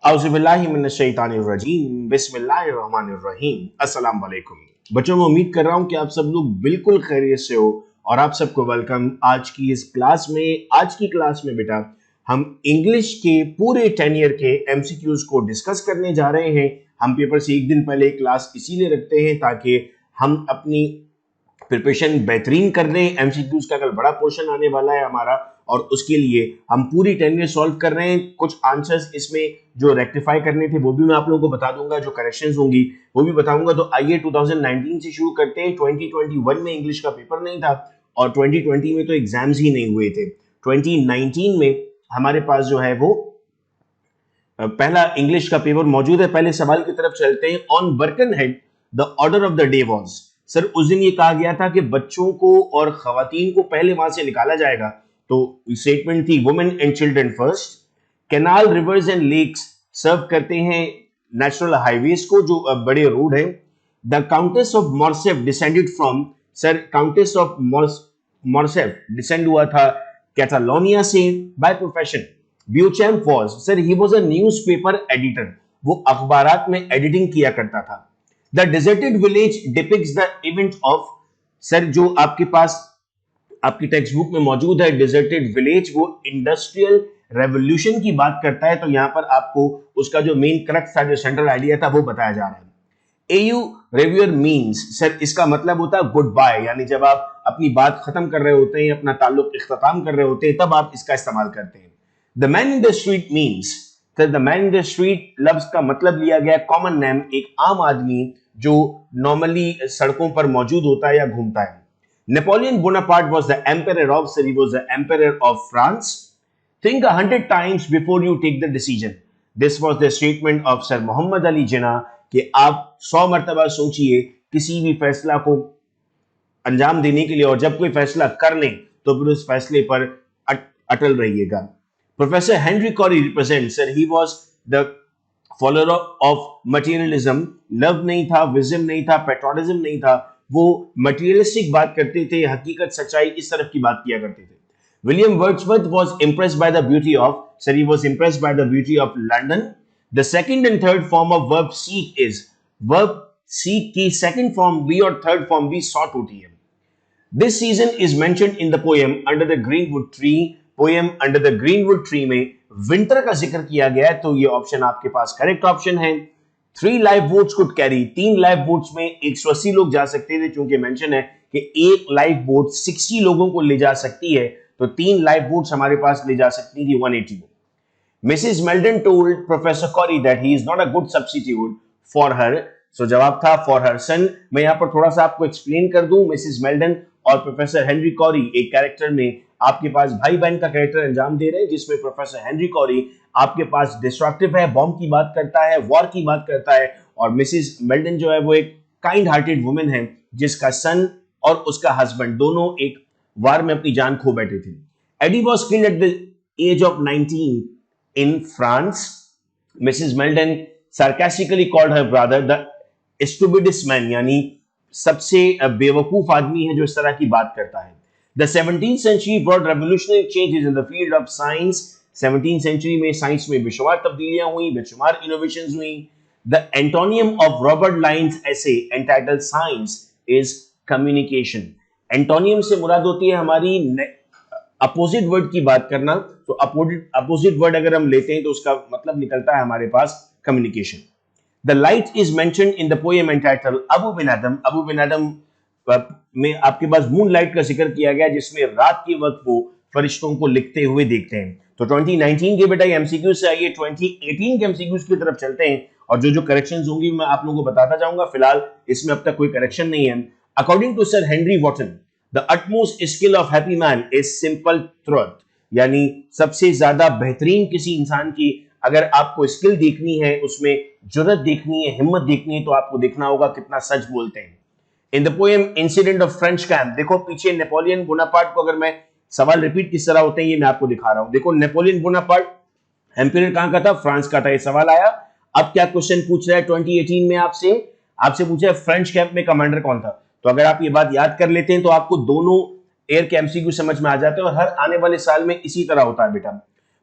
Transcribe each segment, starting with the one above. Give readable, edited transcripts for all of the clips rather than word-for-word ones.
औज़ुबिल्लाहिमिनश्शैतानिर्रजीम बिस्मिल्लाहिर्रहमानिर्रहीम अस्सलाम वालेकुम। बच्चों, मैं उम्मीद कर रहा हूँ कि आप सब लोग बिल्कुल खैरियत से हो और आप सबको वेलकम आज की इस क्लास में। आज की क्लास में बेटा हम इंग्लिश के पूरे 10 ईयर के एमसीक्यूज को डिस्कस करने जा रहे हैं। हम पेपर से एक दिन पहले क्लास इसीलिए रखते हैं ताकि हम अपनी प्रिपरेशन बेहतरीन कर रहे हैं। एमसीक्यूज का कल बड़ा पोर्शन आने वाला है हमारा और उसके लिए हम पूरी 10 ईयर सॉल्व कर रहे हैं। कुछ आंसर्स इसमें जो रेक्टिफाई करने थे वो भी मैं आप लोगों को बता दूंगा, जो करेक्शंस होंगी वो भी बताऊंगा। तो आइए 2019 से शुरू करते हैं। 2021 में इंग्लिश का पेपर नहीं था और 2020 में तो एग्जाम्स ही नहीं हुए थे। 2019 में हमारे पास जो है वो पहला इंग्लिश का पेपर मौजूद है। पहले सवाल की तरफ चलते हैं। On Birkenhead the order of the day was, sir उस दिन ये कहा गया था कि बच्चों को और खवातीन को पहले वहां से निकाला जाएगा। तो स्टेटमेंट थी women and children first. Canal, rivers and lakes serve करते हैं नेशनल हाईवेज को जो बड़े रोड है। The countess of Morcerf descended from, sir countess of Morcerf descend हुआ था कैटालोनिया से by profession. Beauchamp was, sir he was a newspaper editor, वो अखबारात में एडिटिंग किया करता था। The deserted village depicts the event of, sir जो आपके पास आपकी टेक्स्ट बुक में मौजूद है डिजर्टेड विलेज, वो इंडस्ट्रियल रेवोल्यूशन की बात करता है। तो यहां पर आपको उसका जो मेन क्रक्स था, जो सेंट्रल आइडिया था, वो बताया जा रहा है। एयू रेव्यूअर मीन्स, सर इसका मतलब होता है गुड बाय, यानी जब आप अपनी बात खत्म कर रहे होते हैं, अपना ताल्लुक इख्तिताम कर रहे होते हैं, तब आप इसका इस्तेमाल करते हैं। The man in the street means, sir the man in the street लफ्ज का मतलब लिया गया कॉमन नेम, एक आम आदमी जो नॉर्मली सड़कों पर मौजूद होता है या घूमता है। Napoleon Bonaparte was the emperor of, sir he was the emperor of France. Think 100 times before you take the decision. This was the statement of Sir Mohammad Ali Jinnah कि आप 100 मरतबा सोचिए किसी भी फैसला को अंजाम देने के लिए, और जब कोई फैसला कर लें तो फिर उस फैसले पर अटल रहिएगा। Professor Henry Carry represent, sir he was the follower of materialism. Love नहीं था, विजन नहीं था, पेट्रोटिज्म नहीं था, वो मटेरियलिस्टिक बात करते थे, हकीकत सच्चाई इस तरफ की बात किया करते थे। William Wordsworth was impressed by the beauty of, sir he was impressed by the beauty of London. The second and third form of verb seek is, verb seek की second form भी और third form भी sought होती है। This season is mentioned in the poem Under the Greenwood Tree. Poem Under the Greenwood Tree में winter का जिक्र किया गया है, तो ये ऑप्शन आपके पास करेक्ट ऑप्शन है। 3 life boats could carry, 3 life boats में 180 लोग जा सकते थे, चूंकि मेंशन है कि एक लाइफ बोट 60 लोगों को ले जा सकती है, तो 3 लाइफ बोट्स हमारे पास ले जा सकती थी 180 को। Mrs Melton told professor Corey that he is not a good substitute for her, so जवाब था फॉर हर सन। मैं यहां पर थोड़ा सा आपको एक्सप्लेन कर दूं। मिसेस मेल्टन और प्रोफेसर हेनरी कॉरी एक कैरेक्टर में आपके पास भाई बहन का कैरेक्टर अंजाम दे रहे हैं, जिसमें प्रोफेसर हेनरी कॉरी आपके पास डिस्ट्रक्टिव है, बॉम्ब की बात करता है, वॉर की बात करता है, और मिसेस मेल्टन जो है वो एक काइंड हार्टेड वुमेन है जिसका सन और उसका हस्बैंड दोनों एक वार में अपनी जान खो बैठे थे। Eddie was killed at the age of 19 in France. Mrs Melton sarcastically called her brother the stupidest man, यानी सबसे बेवकूफ आदमी है जो इस तरह की बात करता है। The 17th century brought revolutionary changes in the field of science. 17th century में साइंस में बेशुमार तब्दीलियां हुई, बेशुमार इनोवेशंस हुई। The antonym of Robert Lyon's essay entitled Science is communication. Antonym से मुराद होती है हमारी अपोजिट वर्ड की बात करना। तो अपोजिट वर्ड अगर हम लेते हैं तो उसका मतलब निकलता है हमारे पास communication. The light is mentioned in the poem entitled Abou Ben Adhem. Abou Ben Adhem में आपके पास मून लाइट का जिक्र किया गया, जिसमें रात के वक्त वो फरिश्तों को लिखते हुए देखते हैं। तो 2019 के बेटा एमसीक्यू से आइए 2018 के एमसीक्यूज की तरफ चलते हैं, और जो जो करेक्शंस होंगी मैं आप लोगों को बताता जाऊंगा। फिलहाल इसमें अब तक कोई करेक्शन नहीं है। According to Sir Henry Wotton, the utmost skill of happy man is simple truth, यानी सबसे ज्यादा बेहतरीन किसी इंसान की अगर आपको स्किल देखनी है, उसमें जुर्रत देखनी है, हिम्मत देखनी है, तो आपको देखना होगा कितना सच बोलते हैं। इन the poem incident of French camp, देखो पीछे नेपोलियन बोनापार्ट को, अगर मैं सवाल रिपीट किस तरह होते हैं ये मैं आपको दिखा रहा हूं। देखो नेपोलियन बोनापार्ट एम्परर कहां का था? फ्रांस का था। ये सवाल आया। अब क्या क्वेश्चन पूछ रहा है 2018 में आपसे पूछा है फ्रेंच कैंप में कमांडर कौन था। तो अगर आप ये बात याद कर लेते हैं तो आपको दोनों एयर के एमसीक्यू समझ में आ जाते हैं, और हर आने वाले साल में इसी तरह होता है बेटा।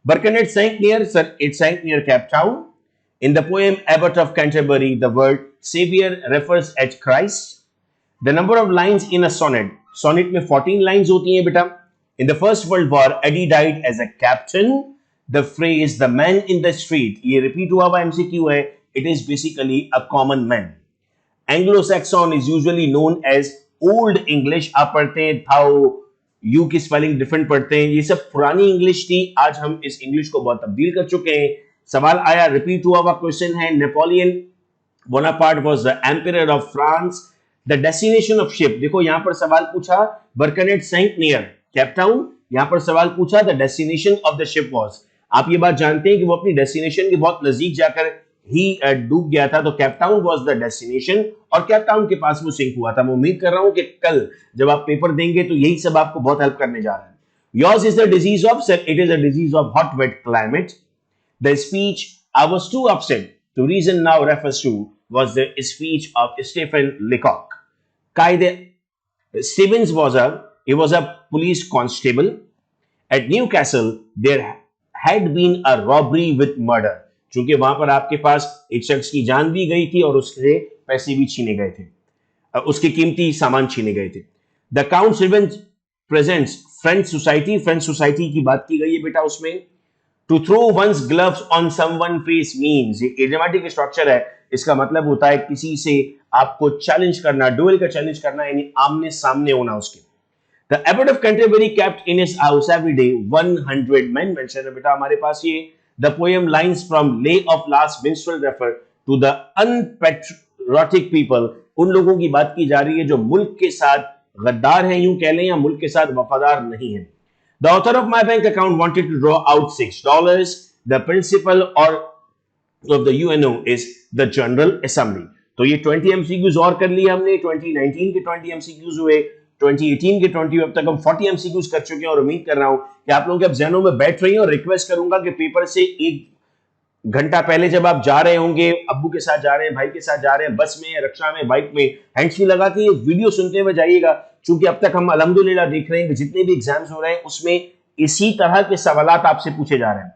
बर्कनेट sank near, sir it sank near Cape Town. In the poem Abbot of Canterbury, the word Savior refers at Christ. The number of lines in a sonnet. Sonnet में 14 lines होती हैं बेटा. In the First World War, Eddie died as a captain. The phrase "the man in the street" ये repeat हुआ हुआ MCQ है. It is basically a common man. Anglo-Saxon is usually known as Old English. आप पढ़ते हैं थाओ, you की spelling different पढ़ते हैं. ये सब पुरानी इंग्लिश थी. आज हम इस इंग्लिश को बहुत तब्दील कर चुके हैं. सवाल आया, रिपीट हुआ हुआ क्वेश्चन है. Napoleon Bonaparte was the emperor of France. The destination of ship. देखो यहां पर सवाल पूछा बर्कनेट सैंक नियर केप टाउन. यहां पर सवाल पूछा the destination of the ship was. आप ये बात जानते हैं कि वो अपनी डेस्टिनेशन के बहुत नजदीक जाकर ही डूब गया था. तो Cape Town was the destination और केप टाउन के पास वो सिंक हुआ था. मैं उम्मीद कर रहा हूं कि कल जब आप पेपर देंगे तो यही सब आपको बहुत हेल्प करने जा रहा है. Yours is the disease of, sir, it is a disease of hot wet climate. The speech "I was too upset to reason now" refers to was the speech of Stephen Leacock. Kaide Stevens he was a police constable. At Newcastle there had been a robbery with murder. चूंकि वहां पर आपके पास एक शख्स की जान भी गई थी और उससे पैसे भी छीने गए थे, उसके कीमती सामान छीने गए थे. The Count revenge presents French society. French society की बात की गई है बेटा उसमें. To throw one's gloves on someone face means, ये इडियोमैटिक स्ट्रक्चर है. इसका मतलब होता है किसी से आपको चैलेंज करना, डुएल का चैलेंज करना, यानी आमने सामने होना उसके. The Abbott of Canterbury kept in his house every day 100 men. Mention है बेटा हमारे पास ये. The poem lines from Lay of Last Minstrel refer to the unpatriotic people. उन लोगों की बात की जा रही है जो मुल्क के साथ गद्दार हैं, यूं कह लें, या मुल्क के साथ वफादार नहीं है. The author of my bank account wanted to draw out $6. The principal or of the UNO is the General Assembly. तो ये 20 MCQs और कर लिए हमने. 2019 के 20 MCQs हुए, 2018 के 20. अब तक हम 40 MCQs कर चुके हैं और उम्मीद कर रहा हूं कि आप लोगों के अब जहनों में बैठ रही हैं. और रिक्वेस्ट करूंगा कि पेपर से 1 घंटा पहले जब आप जा रहे होंगे, अब्बू के साथ जा रहे हैं, भाई के साथ जा रहे हैं, बस में, रिक्शा में, बाइक में, हैंड्स फ्री लगा के ये वीडियो सुनते हुए जाइएगा. क्योंकि अब तक हम अल्हम्दुलिल्लाह देख रहे हैं कि जितने भी एग्जाम्स हो रहे हैं उसमें इसी तरह के सवालात आपसे पूछे जा रहे हैं.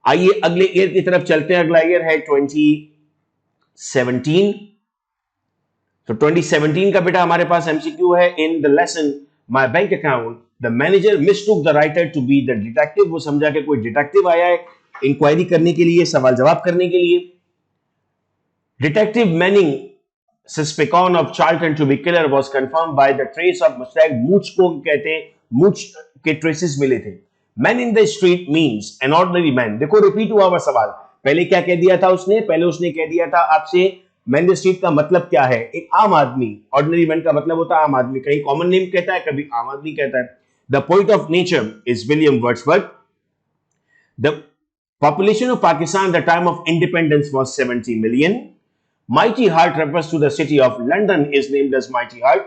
आइए अगले ईयर की तरफ चलते हैं. अगला ईयर है 2017. तो 2017 का बेटा हमारे पास एमसीक्यू है. In the lesson my bank account the manager mistook the writer to be the detective. वो समझा कि कोई डिटेक्टिव आया है इंक्वायरी करने के लिए, सवाल जवाब करने के लिए. Detective Manning suspicion of Charlton to be killer was confirmed by the trace of moustache. मूछ को कहते हैं, मूछ के ट्रेसेस मिले थे. Man in the street means an ordinary man. देखो रिपीट हुआ हुआ सवाल. पहले क्या कह दिया था उसने? पहले उसने कह दिया था आपसे मैन द स्ट्रीट का मतलब क्या है? एक आम आदमी. ऑर्डिनरी मैन का मतलब होता है आम आदमी. कहीं कॉमन नेम कहता है, कभी आम आदमी कहता है. The poet of nature is William Wordsworth. The population of Pakistan at the time of independence was 70 million. Mighty Heart refers to the city of London is named as Mighty Heart.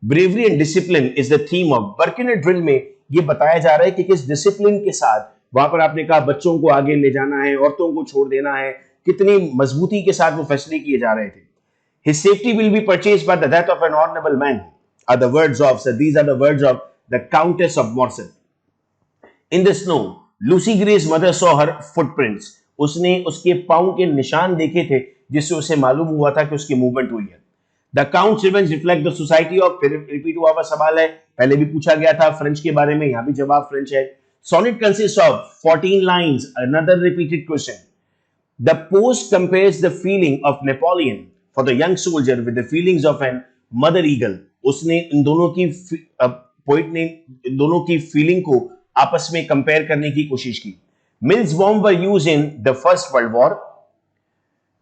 Bravery and discipline is the theme of Birkener drill. में ये बताया जा रहा है कि किस discipline के साथ वहां पर आपने कहा बच्चों को आगे ले जाना है, औरतों को छोड़ देना है, कितनी मजबूती के साथ वो फैसले किए जा रहे थे. His safety will be purchased by the death of an honorable man. Are the words of, so these are the words of the Countess of Morson. In the snow, Lucy Gray's mother saw her footprints. उसने उसके पांव के निशान देखे थे जिससे उसे मालूम हुआ था कि उसकी मूवमेंट हुई है. The Count's revenge reflect the society of. फिर रिपीट हुआ सवाल है, पहले भी पूछा गया था फ्रेंच के बारे में, यहां भी जवाब फ्रेंच है. Sonnet consists of 14 lines. Another repeated question. The post compares the feeling of Napoleon for the young soldier with the feelings of an mother eagle. उसने इन दोनों की पोइट ने इन दोनों की फीलिंग को आपस में कंपेयर करने की कोशिश की. Mills bomb were used in the First World War.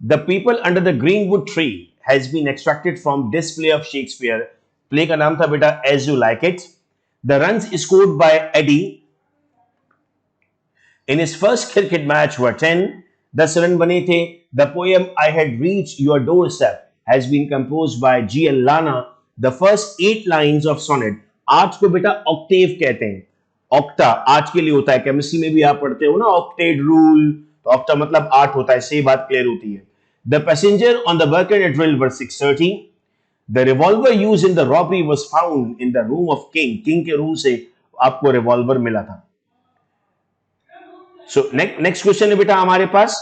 The people under the greenwood tree has been extracted from this play of Shakespeare. Play का नाम था बेटा As You Like It. The runs scored by Eddie in his first cricket match were 10. 10 run बने थे. The poem I Had Reached Your Doorstep has been composed by G.L. Lana. The first 8 lines of sonnet. 8 को बेटा octave कहते हैं. Octa 8 के लिए होता है. केमिस्ट्री में भी आप पढ़ते हो ना ऑक्टेट रूल. तो ऑक्टा मतलब 8 होता है. सही बात क्लियर होती है. The passenger on the Birkener drill were 630. The revolver used in the robbery was found in the room of king. King के रूम से आपको रिवॉल्वर मिला था. सो नेक्स्ट क्वेश्चन है बेटा हमारे पास.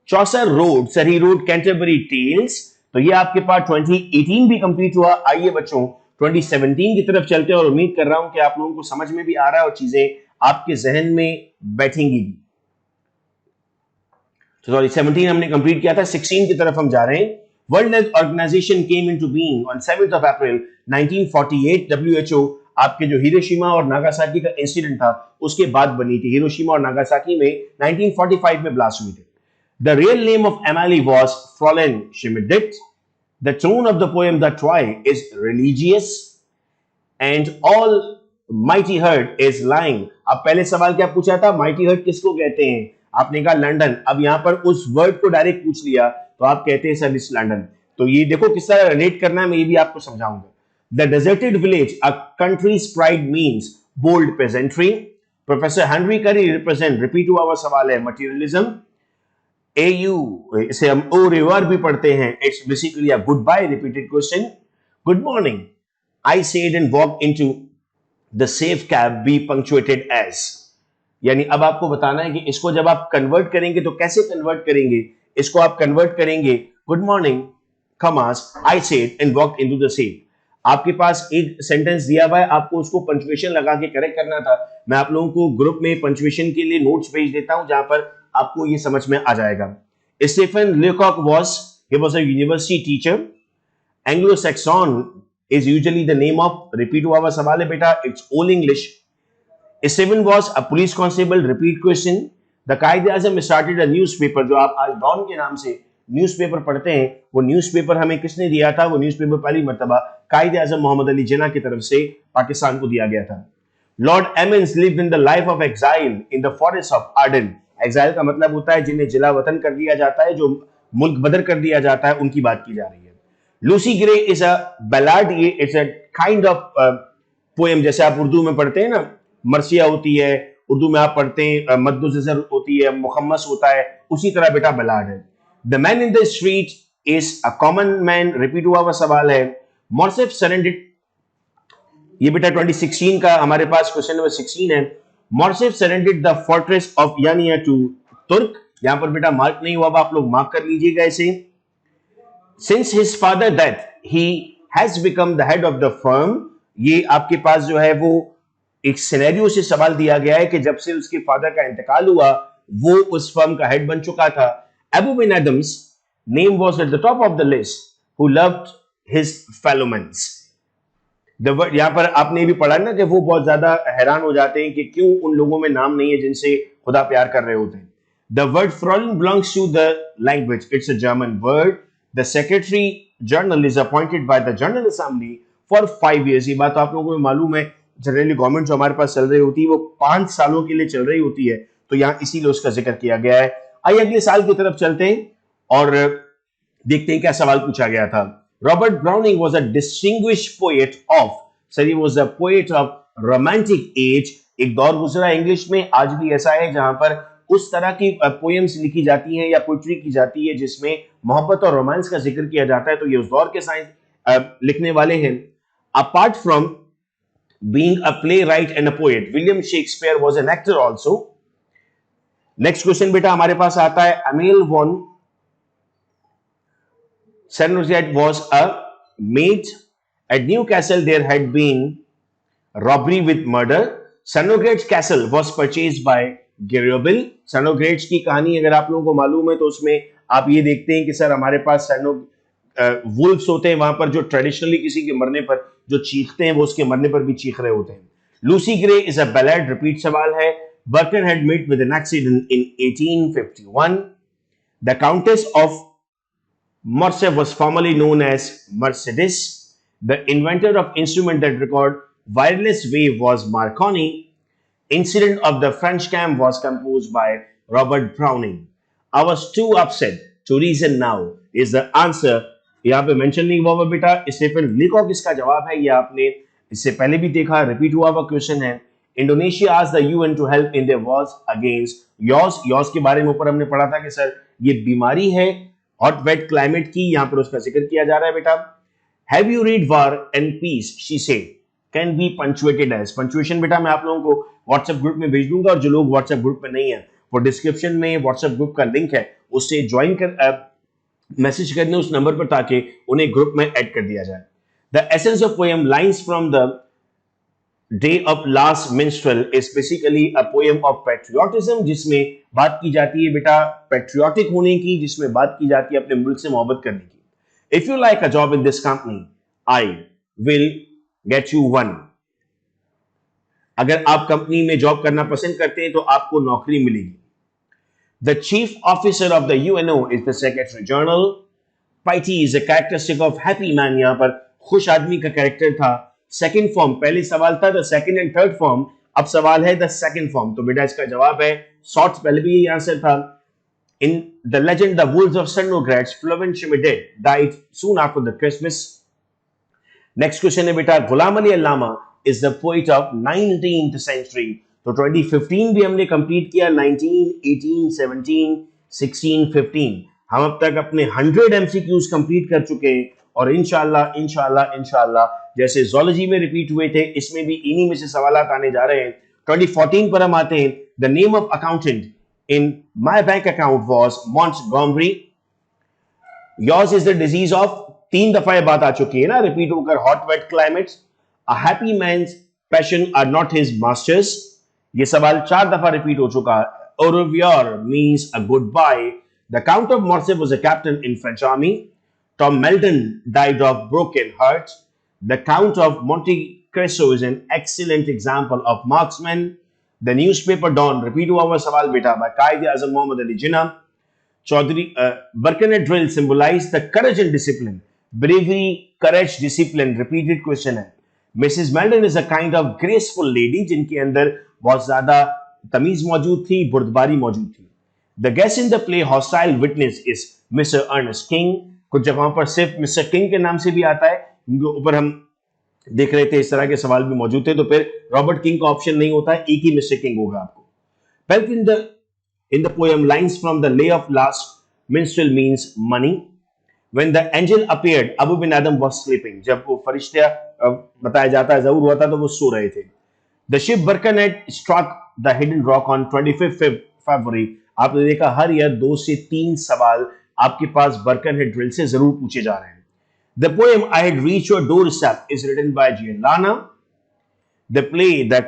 चौसर रोड, सरी रोड, कैंटरबरी टेल्स। तो ये आपके पास 2018 भी कंप्लीट हुआ। आइए बच्चों 2017 की तरफ चलते हैं और उम्मीद कर रहा हूं कि आप लोगों को समझ में भी आ रहा है और चीजें आपके जहन में बैठेंगी भी। तो सॉरी 17 हमने कंप्लीट किया था, 16 की तरफ हम जा रहे हैं। World Health Organization came into being on 7th of April 1948। WHO आपके जो हिरोशिमा और नागासाकी का इंसिडेंट था उसके बाद बनी थी। हिरोशिमा और नागासाकी में 1945 में ब्लास्ट हुई थी। The real name of Emily was Fräulein Schmidt. The tone of the poem The Troy is religious and all mighty herd is lying। अब पहले सवाल क्या पूछा था, mighty herd किसको कहते हैं? आपने कहा लंदन। अब यहां पर उस वर्ड को डायरेक्ट पूछ लिया तो आप कहते हैं सर इस लंदन। तो ये देखो किस तरह रिलेट करना है, मैं ये भी आपको समझाऊंगा। The deserted village a country's pride means bold pageantry. Professor Henry Curry represent, repeat हुआ सवाल है, मटीरियलिज्म। AU इसे हम ओ रिवर भी पढ़ते हैं, it's basically a good by repeated question. Good morning I said and walk into the safe cab be punctuated as. यानी अब आपको बताना है कि इसको जब आप कन्वर्ट करेंगे तो कैसे कन्वर्ट करेंगे। इसको आप कन्वर्ट करेंगे good morning commas I said and walk into the safe. आपके पास एक सेंटेंस दिया हुआ है, आपको उसको पंक्चुएशन लगा के करेक्ट करना था। मैं आप लोगों को ग्रुप में पंक्चुएशन के लिए नोट्स भेज देता हूं जहां पर आपको ये समझ में आ जाएगा। Stephen Leacock was a university teacher. Anglo-Saxon is usually the name of, repeat हुआ हुआ सवाल है बेटा, it's all English. Stephen was a police constable, repeat question. The Quaid-e-Azam started a newspaper, जो आप आज डॉन के नाम से न्यूज़पेपर पढ़ते हैं, वो न्यूज़पेपर हमें किसने दिया था? वो न्यूज़पेपर पहली मर्तबा कायद-ए-आज़म मोहम्मद अली जिन्ना की तरफ से पाकिस्तान को दिया गया था। Lord Emsworth lived in the life of exile in the forest of Arden. Exile का मतलब होता है जिन्हें जिला वतन कर दिया जाता है, जो मुल्क बदर कर दिया जाता है, उनकी बात की जा रही है। Lucy Gray is a ballad, ये it's a kind of poem, जैसे आप उर्दू में पढ़ते हैं ना, मरसिया होती है, उर्दू में आप पढ़ते हैं मद्दुज़र होती है, मुखम्मस होता है, उसी तरह बेटा बैलाड है। The man in the street is a common man, repeat हुआ हुआ सवाल है। मॉर्सेफ सरेंडर्ड, ये बेटा 2016 का हमारे पास क्वेश्चन नंबर 16 है। Morcerf surrendered the fortress of Yanina to Turk. यहां पर बेटा मार्क नहीं हुआ, आप लोग मार्क कर लीजिएगा इसे। Since his father death he has become the head of the firm. ये आपके पास जो है वो एक सिनेरियो से सवाल दिया गया है कि जब से उसके फादर का इंतकाल हुआ वो उस फर्म का हेड बन चुका था। Abou Ben Adhem's name was at the top of the list who loved his fellowmen. यहां पर आपने भी पढ़ा ना कि वो बहुत ज्यादा हैरान हो जाते हैं कि क्यों उन लोगों में नाम नहीं है जिनसे खुदा प्यार कर रहे होते हैं। The word fraulein belongs to the language, it's a German word. The secretary general is appointed by the general assembly for 5 years। ये बात आप लोगों को मालूम है, जनरली गवर्नमेंट जो हमारे पास चल रही होती है वो 5 सालों के लिए चल रही होती है, तो यहां इसीलिए उसका जिक्र किया गया है। आइए अगले साल की तरफ चलते हैं और देखते हैं क्या सवाल पूछा गया था। Robert Browning was a distinguished poet of, sir, he was a poet of romantic age। एक दौर गुजरा इंग्लिश में, आज भी ऐसा है जहां पर उस तरह की पोएम्स लिखी जाती हैं या पोइट्री की जाती है जिसमें मोहब्बत और रोमांस का जिक्र किया जाता है, तो ये उस दौर के साइंस लिखने वाले हैं। Apart from being a playwright and a poet, William Shakespeare was an actor also. Next question बेटा हमारे पास आता है, Emil von Senusette was a maid at Newcastle. There had been robbery with murder. Senograt's castle was purchased by Geriobil. Senograt's की कहानी अगर आप लोगों को मालूम है तो उसमें आप ये देखते हैं कि सर हमारे पास वुल्फ्स होते हैं वहां पर जो ट्रेडिशनली किसी के मरने पर जो चीखते हैं वो उसके मरने पर भी चीख रहे होते हैं। Lucy Gray is a ballad, repeat सवाल है। Burton had met with an accident in 1851. The Countess of Morse was formerly known as Mercedes. The inventor of instrument that record wireless wave was Marconi. Incident of the French camp was composed by Robert Browning. I was too upset to reason now is the answer. यहाँ पे mention नहीं हुआ हुआ बेटा, Stephen लीकॉक इसका जवाब है। ये आपने इससे पहले भी देखा, रिपीट हुआ हुआ क्वेश्चन है। Indonesia asked the UN to help in their wars against yaws. यॉस के बारे में ऊपर हमने पढ़ा था कि सर ये बीमारी है हॉट वेट क्लाइमेट की, यहां पर उसका जिक्र किया जा रहा है बेटा। Have you read War and Peace she said can be punctuated as. Punctuation बेटा मैं आप लोगों को व्हाट्सएप ग्रुप में भेज दूंगा और जो लोग व्हाट्सएप ग्रुप में नहीं है वो डिस्क्रिप्शन में व्हाट्सएप ग्रुप का लिंक है, उससे ज्वाइन कर मैसेज करने उस नंबर पर ताकि उन्हें ग्रुप में ऐड कर दिया जाए। The essence of poem lines from the day of last minstrel is basically a poem of patriotism, जिसमें बात की जाती है बेटा पैट्रियोटिक होने की, जिसमें बात की जाती है अपने मुल्क से मोहब्बत करने की। If you like a job in this company I will get you one. अगर आप कंपनी में जॉब करना पसंद करते हैं तो आपको नौकरी मिलेगी। The chief officer of the UNO is the secretary general. पाइटी is a characteristic of happy man, यहां पर खुश आदमी का कैरेक्टर था। सेकंड फॉर्म, पहले सवाल था the second and third form, अब सवाल है द सेकंड फॉर्म, तो बेटा इसका जवाब है शॉर्ट्स, पहले भी यही आंसर था। In the legend, the wolves of Cernogratz, Flavin Shimide died soon after the Christmas. Next question है बेटा, गुलाम अली अल्लामा is the poet of 19th century. तो 2015 भी हमने कंप्लीट किया, 19, 18, 17, 16, 15। हम अब तक अपने 100 MCQs कंप्लीट कर चुके हैं और इंशाल्लाह इंशाल्लाह इंशाल्लाह जैसे ज़ूलॉजी में रिपीट हुए थे, इसमें भी इन्हीं में से सवालात आने जा रहे हैं। 2014 पर हम आते हैं। The name of accountant in my bank account was Montgomery. Yours is the disease of, 3 दफा ये बात आ चुकी है ना, रिपीट होकर, hot wet climates. A happy man's passion are not his masters. ये सवाल 4 दफा रिपीट हो चुका है। Au revoir means a goodbye. The Count of Morcerf was a captain in French army. Tom Melton died of broken heart. The Count of Monte Cristo is an excellent example of marksman. The newspaper Dawn, repeat हुआ हुआ सवाल बेटा, by Quaid-e-Azam Muhammad Ali Jinnah. Chaudhry, Birkenet drill symbolized the courage and discipline. Bravery, courage, discipline, repeated question है। Mrs. Melton is a kind of graceful lady जिनके अंदर बहुत ज्यादा तमीज मौजूद थी, बुर्दबारी मौजूद थी। The guest in the play Hostile Witness is Mr. Ernest King. कुछ जगहों पर सिर्फ मिस्टर किंग के नाम से भी आता है, उनके ऊपर हम देख रहे थे इस तरह के सवाल भी मौजूद थे, तो फिर रॉबर्ट किंग का ऑप्शन नहीं होता है, एक ही मिस्टर किंग होगा आपको। Wealth in the poem lines from the lay of last minstrel means money. When the angel appeared, Abu bin Adam was sleeping. जब वो फरिश्ता बताया जाता है ज़रूर हुआ था तो वो सो रहे थे। The ship Birkenet struck the hidden rock on 25th February. आपने देखा हर ईयर 2 से 3 सवाल आपके पास बर्कनहेड ड्रिल से जरूर पूछे जा रहे हैं। The poem I Had Reached Your Doorstep is written by Jane Lana. The play The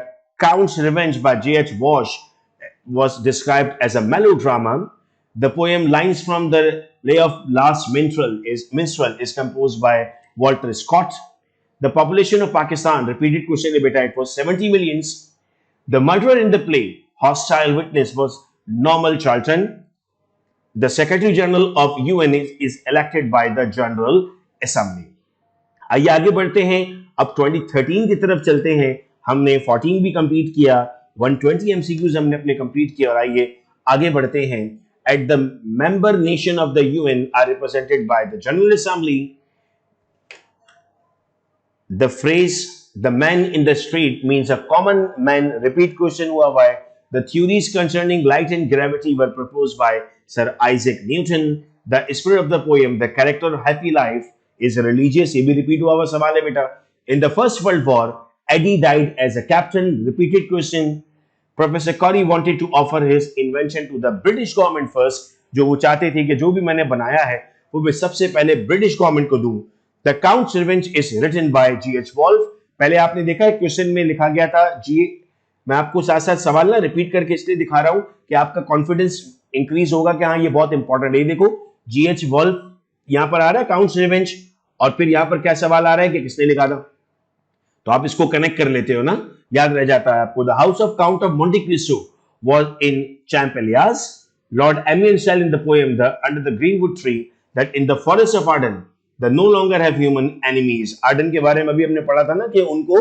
Count's Revenge by J.H. Walsh was described as a melodrama. The poem Lines from the Lay of Last Minstrel is composed by Walter Scott. The population of Pakistan, repeated question beta, it was 70 millions. The murderer in the play Hostile Witness was Normal Charlton. The Secretary General of UN is elected by the General Assembly. आइए आगे बढ़ते हैं, अब 2013 की तरफ चलते हैं। हमने 14 भी कंप्लीट किया, 120 MCQs हमने अपने कंप्लीट किया और आइए आगे बढ़ते हैं। At the member nation of the UN are represented by the General Assembly. The phrase "the man in the street" means a common man. Repeat question हुआ है। The theories concerning light and gravity were proposed by Sir Isaac Newton. The spirit of the poem, the character of happy life, is religious. ये भी repeat हुआ सवाल है बेटा। In the First World War, Eddie died as a captain. Repeated question. Professor Corey wanted to offer his invention to the British government first. जो वो चाहते थे कि जो भी मैंने बनाया है वो मैं सबसे पहले ब्रिटिश गवर्नमेंट को दूं। The Count's Revenge is written by G.H. Wolfe. पहले आपने देखा है क्वेश्चन में लिखा गया था जी, मैं आपको साथ साथ सवाल ना रिपीट करके इसलिए दिखा रहा हूं कि आपका कॉन्फिडेंस इंक्रीज होगा कि हाँ ये बहुत इंपॉर्टेंट है। देखो G.H. Wolfe यहां पर आ रहा है काउंट्स रिवेंज, और फिर यहां पर क्या सवाल आ रहा है कि किसने लिखा था, तो आप इसको कनेक्ट कर लेते हो ना, याद रह जाता है आपको। The house of count of Monte Cristo was in Champs Elysees. Lord Amiens says in the poem the under the greenwood tree that in the forest of Arden the no longer have human enemies. Arden के बारे में अभी हमने पढ़ा था ना कि उनको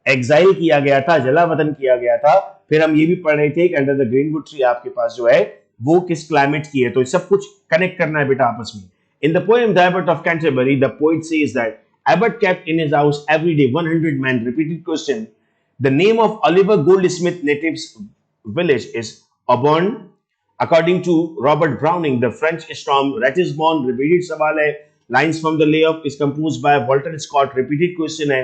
एग्जाइल किया गया था, जला वतन किया गया था। फिर हम ये भी पढ़ रहे थे कि अंडर द ग्रीनवुड ट्री आपके पास जो है वो किस क्लाइमेट की है, तो सब कुछ कनेक्ट करना है बेटा आपस में। In the poem The Abbot of Canterbury, the poet says that Abbot kept in his house every day 100 men. Repeated question. The name of Oliver Goldsmith native's village is Auburn. According to Robert Browning, the French storm Ratisbon. Repeated सवाल है. Lines from the layoff is composed by Walter Scott. Repeated question है.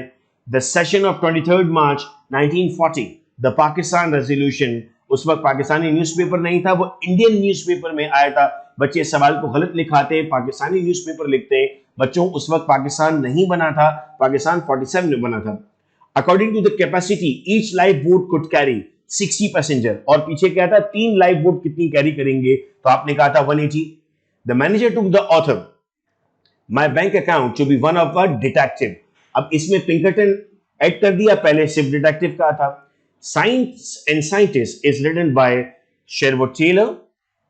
The session of 23rd March 1940, the Pakistan resolution, उस वक्त Pakistani newspaper नहीं था, वो Indian newspaper में आया था। बच्चे इस सवाल को गलत लिखाते हैं, पाकिस्तानी न्यूज़पेपर लिखते हैं। बच्चों उस वक्त पाकिस्तान नहीं बना था, पाकिस्तान 47 में बना था। According to the capacity each lifeboat could carry 60 passenger, और पीछे क्या था, 3 लाइफ बोट कितनी कैरी करेंगे, तो आपने कहा था 180। The manager took the author my bank account to be one of a detective. अब इसमें पिंकरटन ऐड कर दिया, पहले सिर्फ डिटेक्टिव का था। Science and scientist is written by Sherwood Taylor.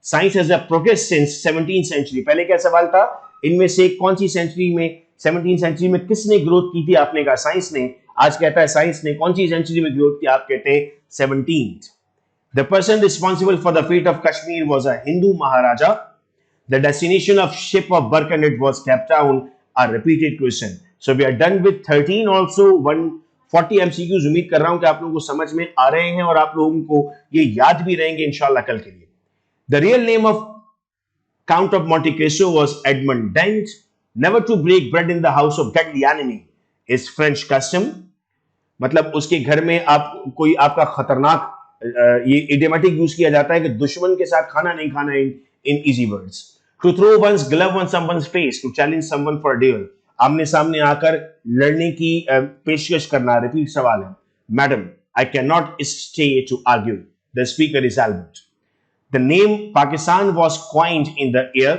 Science has progress since 17th century. पहले क्या सवाल था, इनमें से कौन सी सेंचुरी में, 17th सेंचुरी में किसने ग्रोथ की थी, आपने कहा साइंस ने। आज कहता है साइंस ने। कौन सी सेंचुरी में ग्रोथ की, आप कहते हैं 17th। The person responsible for the fate of Kashmir was a Hindu Maharaja. The destination of ship of Birkenhead was Cape Town. A repeated question. So we are done with 13 also 140 MCQs। उम्मीद कर रहा हूं कि आप लोगों को समझ में आ रहे हैं और आप लोगों को ये याद भी रहेंगे इंशाल्लाह कल के लिए। The real name of Count of Monte Cristo was Edmund Dent. Never to break bread in the house of deadly enemy is French custom. मतलब उसके घर में आप कोई आपका खतरनाक, ये इडियोमेटिक यूज किया जाता है कि दुश्मन के साथ खाना नहीं खाना। In easy words, to throw one's glove on someone's face, to challenge someone for duel. आमने सामने आकर लड़ने की पेशकश करना। रिपीट सवाल है, madam I can not stay to argue. The speaker is Albert. The name Pakistan was coined in the year,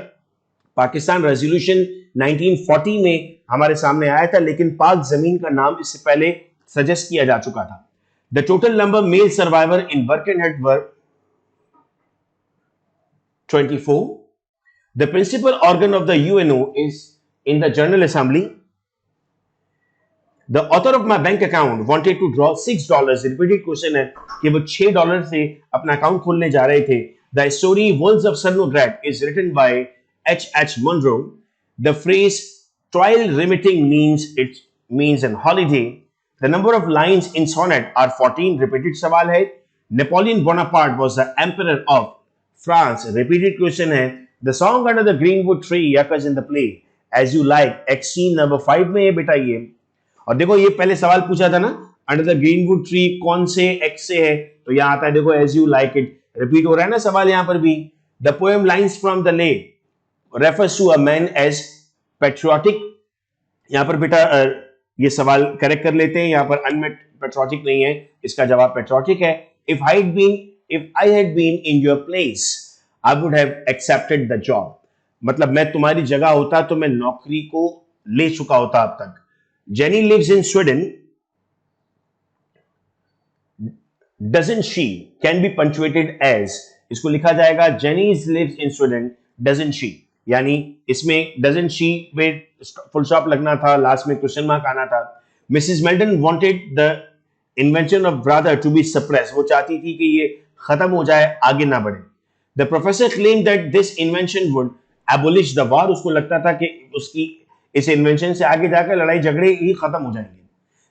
Pakistan resolution 1940 में हमारे सामने आया था, लेकिन पाक जमीन का नाम इससे पहले सजेस्ट किया जा चुका था। The total number male survivor in Birkenhead were 24. The principal organ of the UNO is in the General Assembly. The author of my bank account wanted to draw $6. Repeated question है कि वो $6 से अपना account खोलने जा रहे थे। The story Wolves of Cernograt is written by H.H. Munro. The phrase toil remitting means an holiday. The number of lines in sonnet are 14. Repeated सवाल है। Napoleon Bonaparte was the emperor of France. Repeated question है। The song under the greenwood tree occurs in the play As You Like, X scene number 5 में है बेटा ये। और देखो ये पहले सवाल पूछा था ना, अंडर द ग्रीनवुड ट्री कौन से एक्स से है, तो यहां आता है देखो As You Like It. Repeat हो रहा है ना सवाल यहां पर भी। The poem lines from the lay refers to a man as patriotic. यहां पर बेटा ये सवाल करेक्ट कर लेते हैं, यहां पर अनमेट पेट्रियोटिक नहीं है, इसका जवाब पेट्रियोटिक है। If I had been in your place I would have accepted the job. मतलब मैं तुम्हारी जगह होता तो मैं नौकरी को ले चुका होता अब तक। Jenny lives in Sweden. Doesn't she can be punctuated as, इसको लिखा जाएगा Jenny lives in Sweden, doesn't she। यानी इसमें doesn't she पे फुल स्टॉप लगना था, लास्ट में क्वेश्चन मार्क आना था। Mrs. Meldon wanted the invention of brother to be suppressed। वो चाहती थी कि ये खत्म हो जाए, आगे ना बढ़े। The professor claimed that this invention would abolish the war। उसको लगता था कि उसकी इस इन्वेंशन से आगे जाकर लड़ाई झगड़े ही खत्म हो जाएंगे।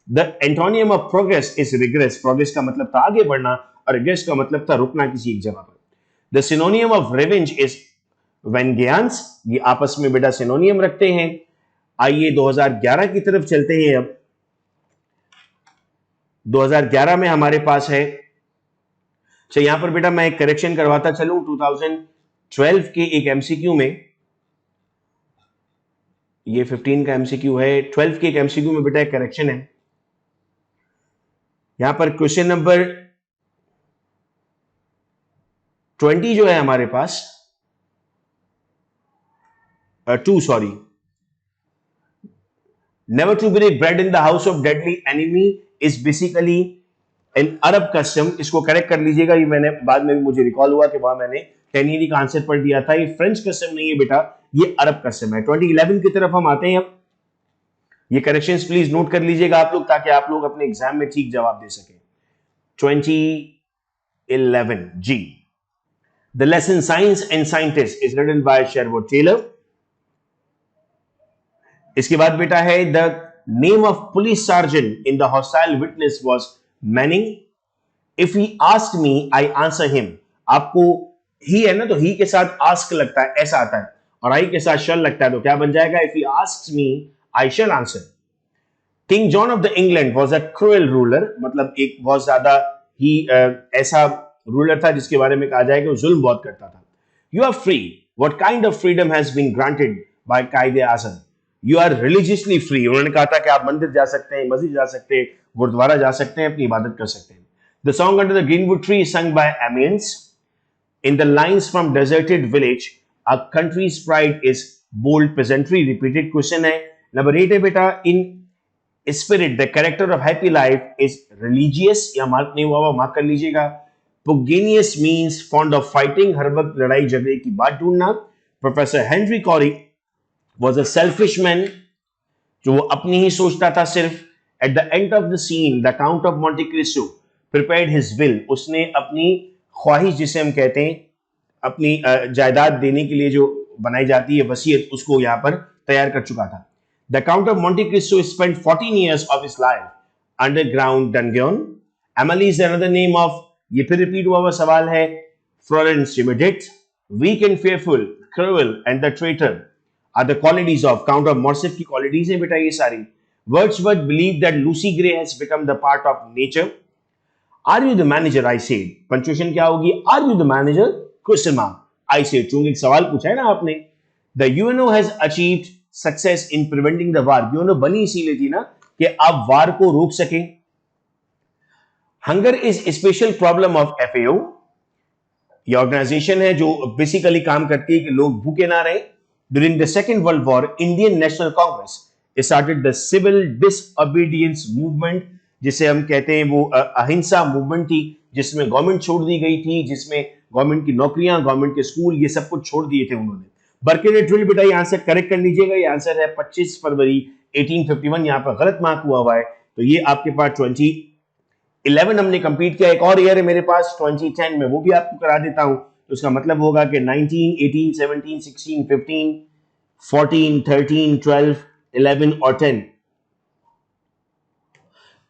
The antonym of progress is regress. Progress का मतलब था आगे बढ़ना और रिग्रेस का मतलब था रुकना किसी एक जगह पर। The synonym of revenge is vengeance. ये आपस में बेटा सिनोनियम रखते हैं। आइए 2011 की तरफ चलते हैं। अब 2011 में हमारे पास है, अच्छा यहां पर बेटा मैं एक करेक्शन करवाता चलूं। 2012 के एक एमसीक्यू में, ये 15 का एमसीक्यू है, 12 के एक एमसीक्यू में बेटा एक करेक्शन है। यहां पर क्वेश्चन नंबर 20 जो है हमारे पास 2 sorry, never to break bread in the house of deadly enemy is basically an Arab custom. इसको करेक्ट कर लीजिएगा, ये मैंने बाद में भी मुझे रिकॉल हुआ कि वहां मैंने 10 का आंसर पढ़ दिया था। ये फ्रेंच कस्टम नहीं है बेटा, ये अरब कस्टम है। 2011 की तरफ हम आते हैं। अब ये करेक्शंस प्लीज नोट कर लीजिएगा आप लोग, ताकि आप लोग अपने एग्जाम में ठीक जवाब दे सकें। 2011 जी। The lesson science and scientist is written by Sherwood Taylor. इसके बाद बेटा है the name of police surgeon in the hostile witness was Manning. If he asked me I answer him. आपको ही है ना, तो ही के साथ आस्क लगता है, ऐसा आता है, और आई के साथ शल लगता है, तो क्या बन जाएगा, if he asks me I shall answer. King John of the England was a cruel ruler. मतलब एक बहुत ज्यादा ही ऐसा रूलर था जिसके बारे में कहा जाए कि वो जुल्म बहुत करता था। You are free, what kind of freedom has been granted by कायदे Azam? You are religiously free, उन्होंने कहा था कि आप मंदिर जा सकते हैं, मस्जिद जा सकते हैं, गुरुद्वारा जा सकते हैं, अपनी इबादत कर सकते हैं। The song under the greenwood tree is sung by Amiens in the lines from deserted village, a country's pride is bold peasantry. Repeated question है। नंबर 8 है बेटा, in spirit the character of happy life is religious, या mark नहीं हुआ mark कर लीजिएगा। Pugninius means fond of fighting, हर वक्त लड़ाई झगड़े की बात ढूंढना। Professor Henry Carry was a selfish man, जो वो अपनी ही सोचता था सिर्फ। At the end of the seen the count of Monte Christo prepared his will, उसने अपनी ख्वाहिश जिसे हम कहते हैं अपनी जायदाद देने के लिए जो बनाई जाती है वसीयत, उसको यहाँ पर तैयार कर चुका था। The count of Monte Christo spent 14 years of his life underground dungeon. Emily is another name of, ये फिर रिपीट हुआ सवाल है, Florence Benedict. Weak and fearful, cruel and the traitor are the qualities of Count of Morcerf की qualities हैं बेटा ये सारी। Wordsworth believed that Lucy Gray has become the part of nature. Are you the manager? I said. Punctuation क्या होगी? Are you the manager? Question mark. I said. चूंकि एक सवाल पूछा है ना आपने। The UNO has achieved success in preventing the war. UNO बनी इसीलिए थी ना कि आप वार को रोक सकें। Hunger is a special problem of FAO. ये ऑर्गेनाइजेशन है जो बेसिकली काम करती है कि लोग भूखे ना रहे। During the Second World War, Indian National Congress started the civil disobedience movement, जिसे हम कहते हैं वो अहिंसा मूवमेंट थी, जिसमें गवर्नमेंट छोड़ दी गई थी, जिसमें गवर्नमेंट की नौकरियां, गवर्नमेंट के स्कूल, ये सब कुछ छोड़ दिए थे उन्होंने। बर्किन ड्रिल बेटा ये आंसर करेक्ट कर लीजिएगा, ये आंसर है 25 फरवरी 1851, यहाँ पर गलत मार्क हुआ है। तो ये आपके पास 2011 हमने कंप्लीट किया। एक और ईयर है मेरे पास 2010 में, वो भी आपको करा देता हूं। तो इसका मतलब होगा कि 19, 18, 17, 16, 15, 14, 13, 12, 11 और 10,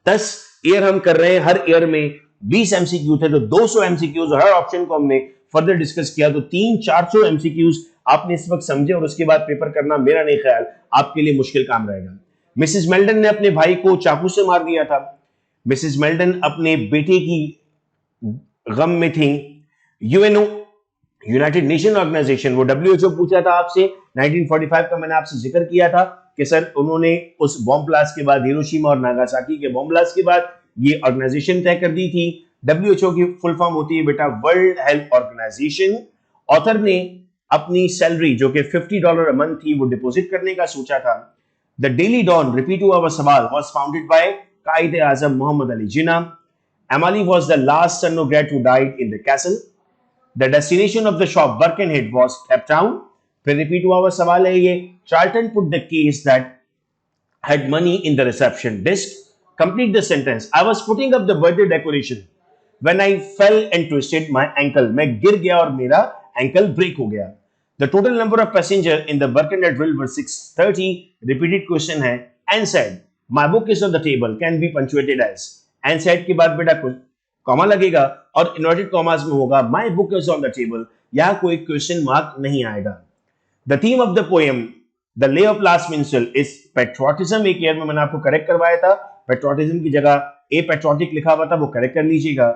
10 ईयर हम कर रहे हैं। हर ईयर में 20 एमसीक्यू थे, तो 200 एमसीक्यूज हर ऑप्शन को हमने फर्दर डिस्कस किया। तो 300-400 एमसीक्यूज आपने इस वक्त समझे और उसके बाद पेपर करना मेरा नहीं ख्याल आपके लिए मुश्किल काम रहेगा। मिसेस मेल्डन ने अपने भाई को चाकू से मार दिया था। मिसेस मेल्डन अपने बेटे की गम में थी। यूएनओ, यूनाइटेड नेशन ऑर्गेनाइजेशन, वो डब्ल्यूएचओ पूछा था आपसे 1945 का, मैंने आपसे जिक्र किया था कि सर उन्होंने उस बॉम्ब ब्लास्ट के बाद, हिरोशिमा और नागासाकी के बॉम्ब ब्लास्ट के बाद ये ऑर्गेनाइजेशन तय कर दी थी। डब्ल्यूएचओ की फुल फॉर्म होती है बेटा वर्ल्ड हेल्थ ऑर्गेनाइजेशन। ऑथर ने अपनी सैलरी जो कि $50 अ मंथ थी वो डिपॉजिट करने का सोचा था। द डेली डॉन, रिपीट हुआ वह सवाल, वाज फाउंडेड बाय कायदे Azam Mohammad Ali Jinnah. Emily was the last son of great who died in the castle. The destination of the shop Birkenhead was Cape Town. फिर रिपीट हुआ सवाल है ये, Charlton put the case that had money in the reception desk. Complete the sentence. I was putting up the birthday decoration when I fell and twisted my ankle. मैं गिर गया और मेरा ankle break हो गया। The total number of passenger in the Birkenhead drill were 630. Repeated question है, and said my book is on the table can be punctuated as. And said के बाद बेटा कॉमा लगेगा और इन्वर्टेड कॉमास में होगा my book is on the table, यहां कोई क्वेश्चन मार्क नहीं आएगा। The theme of the poem the lay of last minstrel is patriotism. एक ईयर में मैंने आपको करेक्ट करवाया था, पेट्रोटिज्म की जगह ए पेट्रोटिक लिखा हुआ था, वो करेक्ट कर लीजिएगा।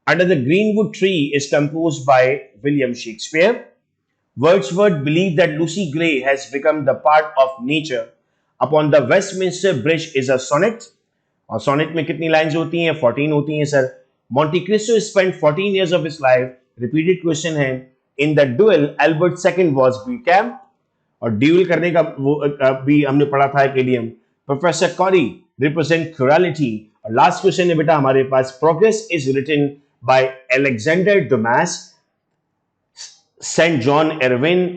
Under the greenwood tree is composed by William Shakespeare. Wordsworth believe that Lucy Gray has become the part of nature upon the Westminster bridge is a sonnet. और सोनेट में कितनी लाइंस होती हैं? 14 होती हैं sir. Monte Cristo spent 14 years of his life. Repeated question है, in the duel Albert II was became, और duel करने का वो भी हमने पढ़ा था एक idiom. Professor Corey represent cruelty. और लास्ट क्वेश्चन है बेटा हमारे पास, progress is written by Alexander Dumas, Saint John Ervine,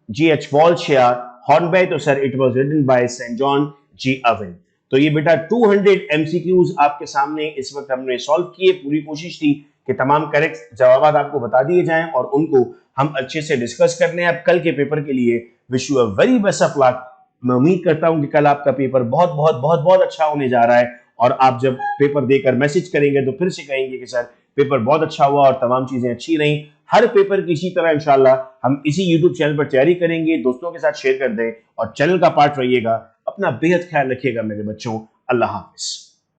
G.H. Walshire, Hornby. तो sir it was written by Saint John G Ervine. तो ये बेटा 200 एमसीक्यूज आपके सामने इस वक्त हमने सॉल्व किए। पूरी कोशिश थी कि तमाम करेक्ट जवाब आपको बता दिए जाएं और उनको हम अच्छे से डिस्कस करने हैं। अब कल के पेपर के लिए wish you a very best of luck. मैं उम्मीद करता हूं कि कल आपका पेपर बहुत बहुत बहुत बहुत अच्छा होने जा रहा है और आप जब पेपर देकर मैसेज करेंगे तो फिर से कहेंगे कि सर पेपर बहुत अच्छा हुआ और तमाम चीजें अच्छी रही। हर पेपर की इसी तरह इंशाल्लाह हम इसी यूट्यूब चैनल पर तैयारी करेंगे। दोस्तों के साथ शेयर कर दें और चैनल का पार्ट रहिएगा। अपना बेहद ख्याल रखिएगा मेरे बच्चों। अल्लाह हाफिज।